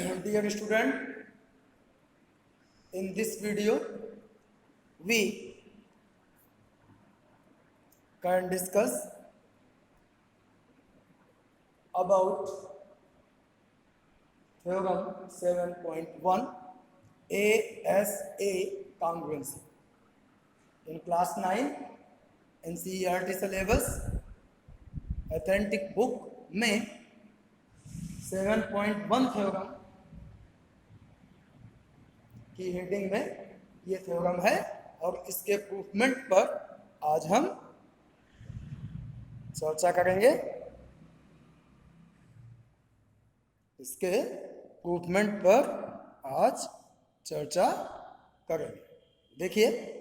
Dear student, in this video we can discuss about theorem 7.1 ASA congruency. In class 9 NCERT syllabus authentic book में 7.1 theorem की heading में ये theorem है और इसके प्रूफमेंट पर आज हम चर्चा करेंगे। इसके प्रूफमेंट पर आज चर्चा करेंगे। देखिए,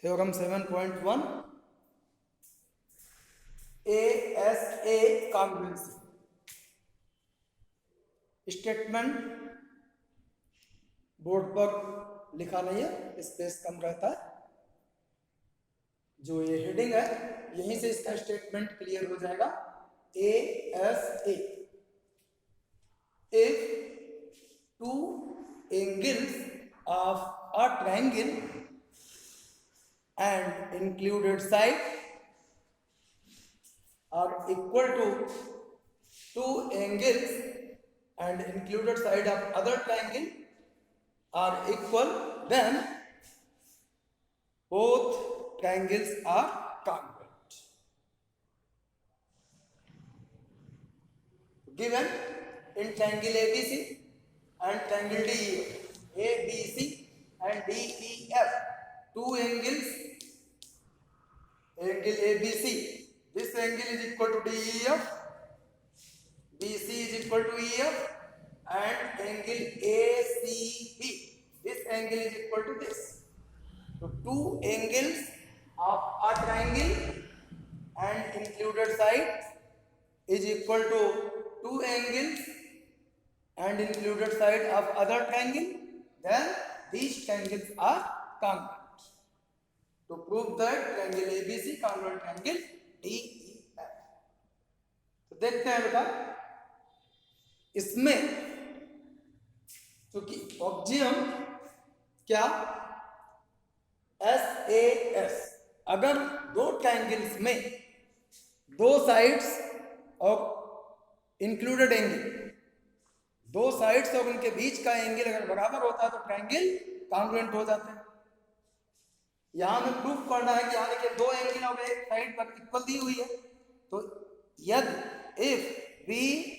theorem 7.1 ASA congruency। Statement board पर लिखा नहीं है, स्पेस कम रहता है। जो ये हेडिंग है यहीं से इसका स्टेटमेंट क्लियर हो जाएगा। ASA, if two angles of a triangle and included side are equal to two angles and included side of other triangle are equal, then both triangles are congruent. Given in triangle ABC and triangle DEF, ABC and DEF, two angles, angle ABC, this angle is equal to DEF, BC is equal to EF, and angle ACB, this angle is equal to this. So two angles of a triangle and included side is equal to two angles and included side of other triangle, then these triangles are congruent. To prove that triangle ABC congruent triangle DEF, तो देखते हैं बेटा, इसमें क्योंकि ऑब्जियम क्या SAS, अगर दो triangles में दो साइड्स और इंक्लूडेड एंगल, दो साइड्स और उनके बीच का एंगल अगर बराबर होता है तो ट्रायंगल कॉन्ग्रुएंट हो जाते हैं। यहां में प्रूफ करना है कि यहाँ के दो एंगल और एक साइड पर इक्वल दी हुई है, तो यदि if we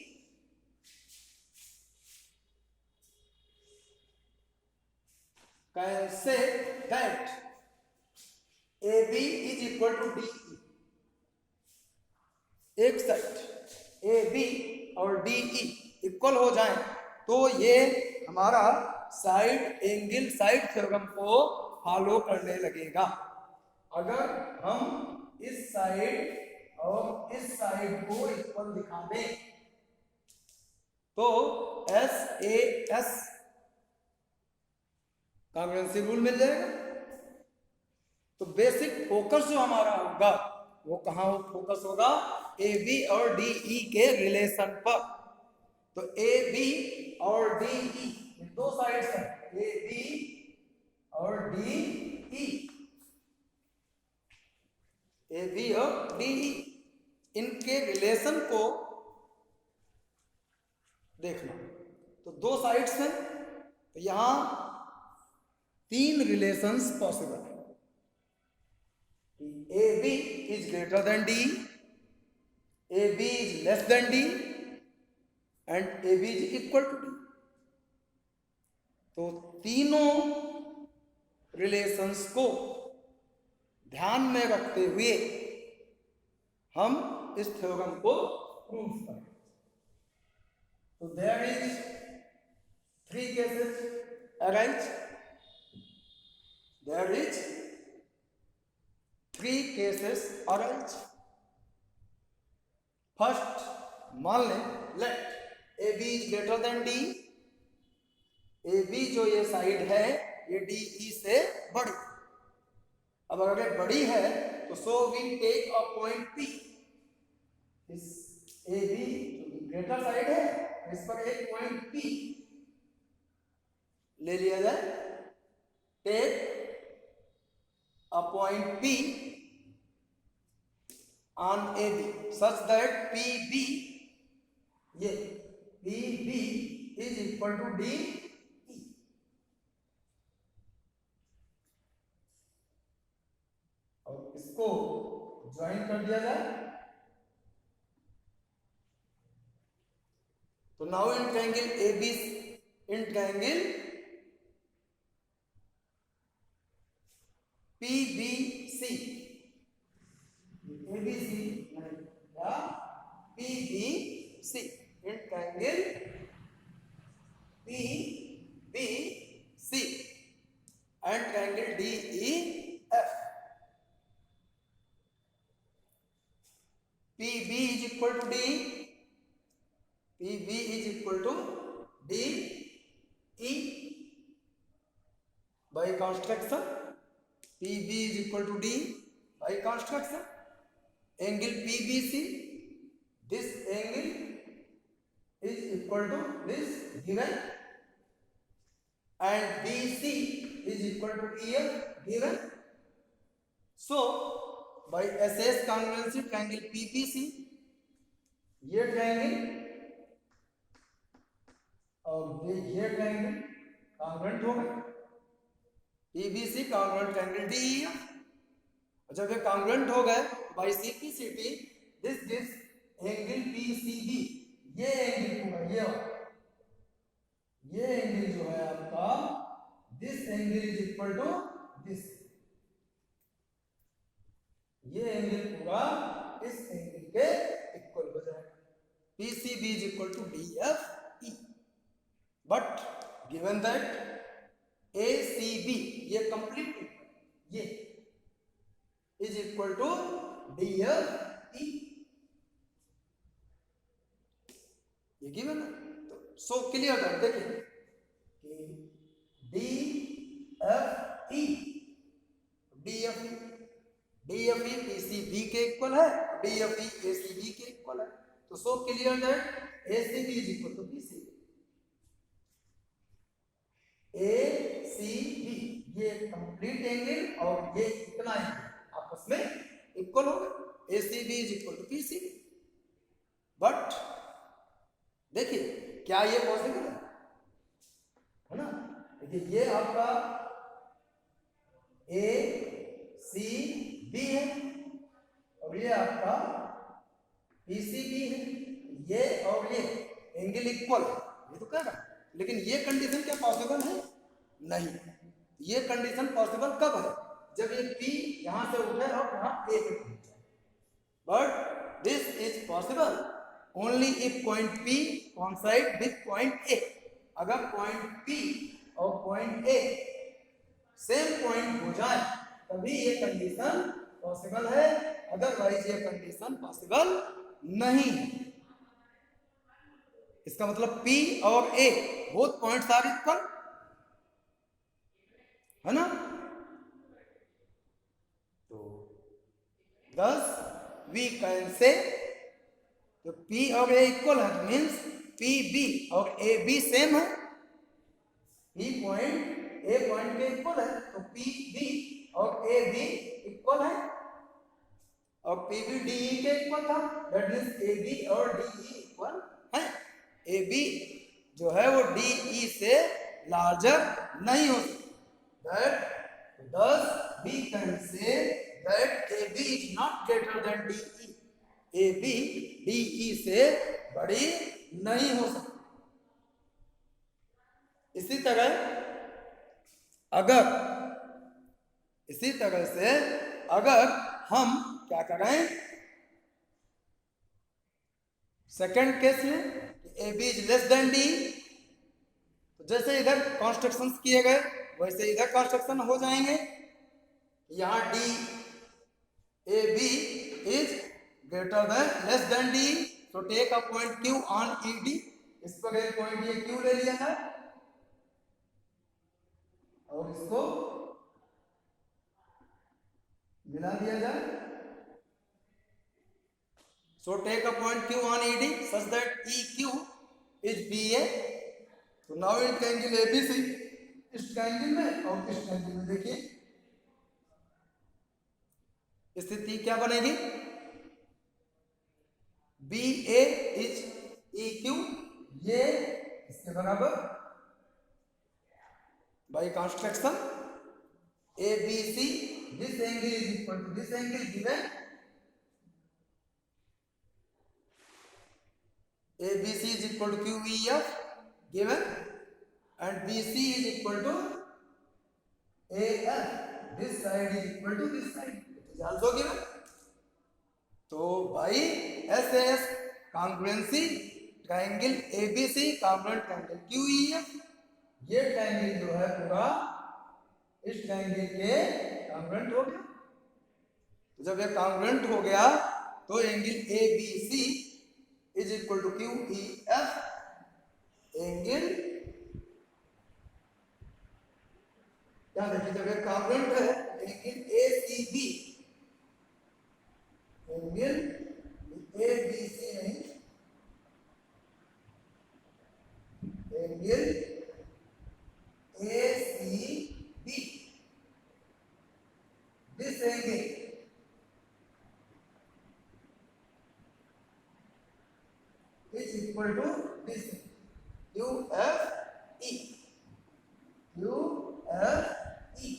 can say that AB is equal to DE, एक साइड AB और DE इक्वल हो जाए तो ये हमारा साइड एंगल साइड थ्योरम को फॉलो करने लगेगा। अगर हम इस साइड और इस साइड को इक्वल दिखा दें तो SAS कॉन्ग्रुएंसी रूल मिल जाएगा। तो बेसिक फोकस जो हमारा होगा वो कहां फोकस होगा? AB और DE के रिलेशन पर। तो AB और DE दो साइड्स हैं, AB और DE, AB और DE, इनके रिलेशन को देखना। तो दो साइड्स हैं, तो यहां तीन रिलेशंस पॉसिबल है। AB is greater than DE, AB is less than DE, and AB is equal to DE। तो तीनों रिलेशंस को ध्यान में रखते हुए हम इस थ्योरम को प्रूव करें। तो there is three cases arise, there is three cases arise. First, मान लें let AB is greater than D A B जो ये साइड है ये डी ई से बड़ी। अब अगर बड़ी है तो so we take a point P, इस ए बी जो ग्रेटर साइड है इस पर एक पॉइंट पी ले लिया जाए। Take a point P on A B such that P B, ये P B is equal to D E. और इसको ज्वाइन कर दिया जाए तो now in triangle A B, in triangle P B C, A B C नहीं या P B C, in triangle P B C and triangle D E F, P B is equal to D, P B is equal to D E by construction, P B is equal to D by construction, angle P B C, this angle is equal to this given and BC is equal to EF given. So by SS congruency triangle PPC, ये triangle और ये triangle congruent हो गए, PBC congruent triangle DEF। जब ये congruent हो गए by CPCT this angle PCB, ये एंगल पूरा ये एंगल जो है आपका this angle is equal to this, ये एंगल पूरा इस एंगल के इक्वल हो जाएगा। PCB is equal to DFE, but given that ACB ये कंप्लीट ये इज इक्वल टू DFE, ये गिवन है। तो सो क्लियर कर देखिए कि D F E, D F E P C B के इक्वल है, D F E A C B के इक्वल है। तो so clear that A C B is equal to P C B, A C B ये complete angle और ये इतना angle आपस में इक्वल हो गए, A C B is equal to P C B. But देखिए क्या ये पॉसिबल है ना? देखिए ये आपका ए सी बी है और ये आपका पी सी बी है, ये और ये एंगल इक्वल है, ये तो कह रहा है। लेकिन ये कंडीशन क्या पॉसिबल है? नहीं। ये कंडीशन पॉसिबल कब है? जब ये P यहां से उठे और यहां A पे पहुंच जाए। But this is possible only if point P coincide with point A। अगर पॉइंट P और पॉइंट A सेम पॉइंट हो जाए तभी ये कंडीशन पॉसिबल है, अदरवाइज ये कंडीशन पॉसिबल नहीं है। इसका मतलब P और A both points are equal, है ना? तो thus we can say तो P और A इक्वल है तो मीन्स पी बी और ए बी सेम है, P पॉइंट A पॉइंट के इक्वल है तो पी बी और ए बी इक्वल है, और पी बी डी ई के इक्वल था, दैट मीन्स ए बी और डी ई इक्वल है। ए बी जो है वो डी ई से लार्जर नहीं हो सकता, that thus we can say that AB is not greater than DE, AB DE से बड़ी नहीं हो सकती। इसी तरह से अगर हम क्या करें सेकंड केस में AB is less than D, तो जैसे इधर कॉन्स्ट्रक्शंस किए गए वैसे इधर कॉन्स्ट्रक्शन हो जाएंगे। यहाँ D A B is greater than less than D, तो take a point Q on E D, इस पर एक पॉइंट ये Q ले लिया है और इसको मिला दिया जाए. So take a point Q on ED such that EQ is BA. तो now in triangle ABC, इस ट्रायंगल में और इस ट्रायंगल में देखिए स्थिति क्या बनेगी. BA is EQ, ये इसके बराबर by construction ABC. This angle is equal to this angle given ABC is equal to QEF given and BC is equal to AF. This side is equal to this side. It is also given. So by SAS congruency triangle ABC congruent triangle QEF, ये triangle जो है पूरा इस triangle के congruent हो गया. तो जब ये कॉन्ग्रुएंट हो गया तो angle ABC is equal to QEF. Angle क्या देखिए जब ये कॉन्ग्रुएंट है एंगल ACB, एंगल ABC नहीं, angle ACB. This angle is equal to this QFE. QFE.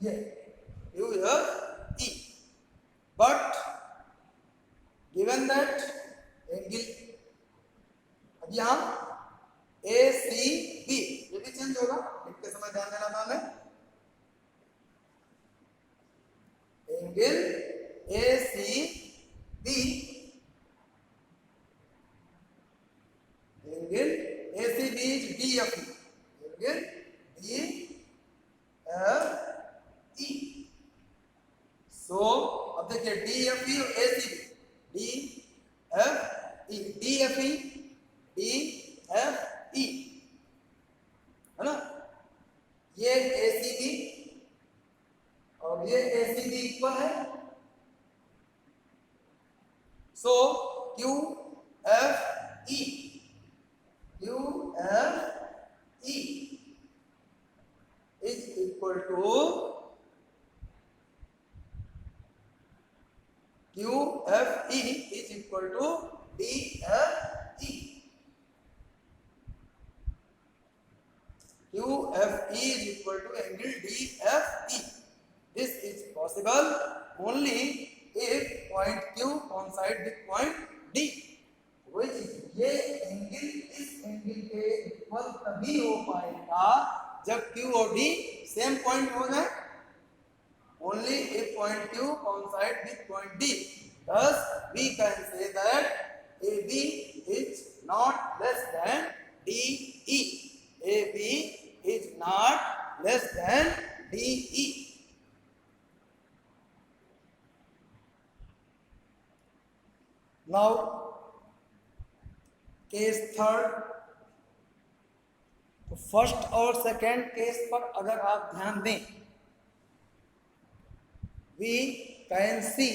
Yeah, QFE. But given that angle अब यहाँ ACB ये भी चेंज होगा, लिखते समय ध्यान देना नाम है. Angle ACB, angle ACB is DFE. Angle DFE. सो अब देखिए DFE और ACB, DFE, DFE, DFE है ना. ये ACB और ये ACB इक्वल है. सो QFE is equal to QFE is equal to DFE. QFE is equal to angle DFE. This is possible only if point Q coincide with point D. Which ये angle इस angle के equal तभी हो पाएगा जब Q और D same point हो जाए. Only if point Q coincide with point D. Thus we can say that AB is not less than DE. AB is not less than DE. Now case third. तो first और second case पर अगर आप ध्यान दें, we can see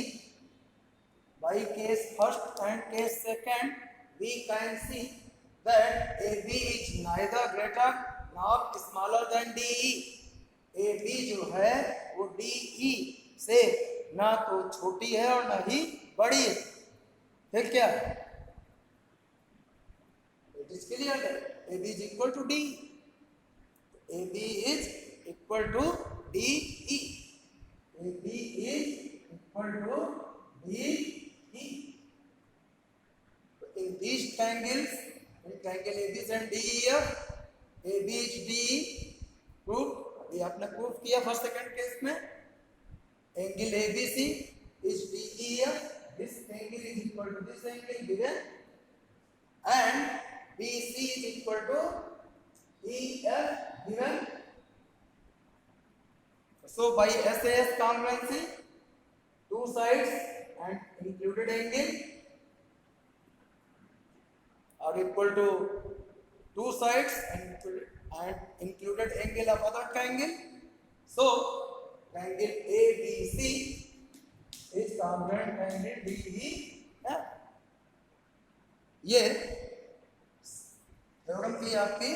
by case first and case second we can see that AB is neither greater nor smaller than DE. AB जो है वो DE से ना तो छोटी है और ना ही बड़ी है. फिर क्या है? It is clear that AB is equal to DE. AB is equal to DE. AB is equal to DE. In these triangles, in triangle ABC and DEF, AB is DE. Proof. अभी आपने proof किया first second case में. Angle ABC is DEF. This angle is equal to this angle given, and BC is equal to EF given. So by SAS congruency, two sides and included angle are equal to two sides and included and included angle of other triangle. So triangle ABC is congruent triangle DEF. ये theorem की आपकी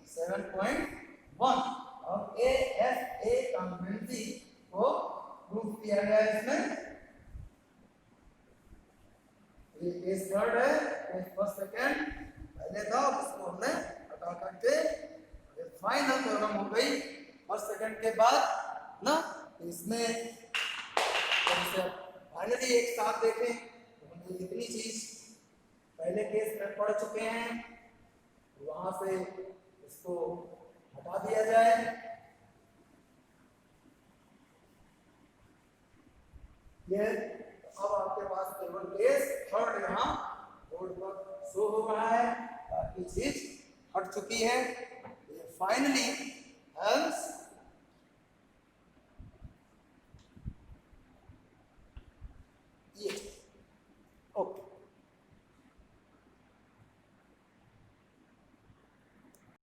7.1 और AFA congruency को prove किया गया है इसमें। ये केस थर्ड है, केस फर्स्ट सेकंड पहले था, उसको हमने हटा करके फाइनल थ्योरम हो गई फर्स्ट सेकंड के बाद ना। इसमें फाइनली एक साथ देखें तो हमने इतनी चीज पहले केस में पढ़ चुके हैं, वहां से इसको हटा दिया जाए। ये अब आपके पास केवल केस थर्ड यहाँ बोर्ड पर शो हो रहा है, बाकी चीज हट चुकी है। फाइनली हेल्स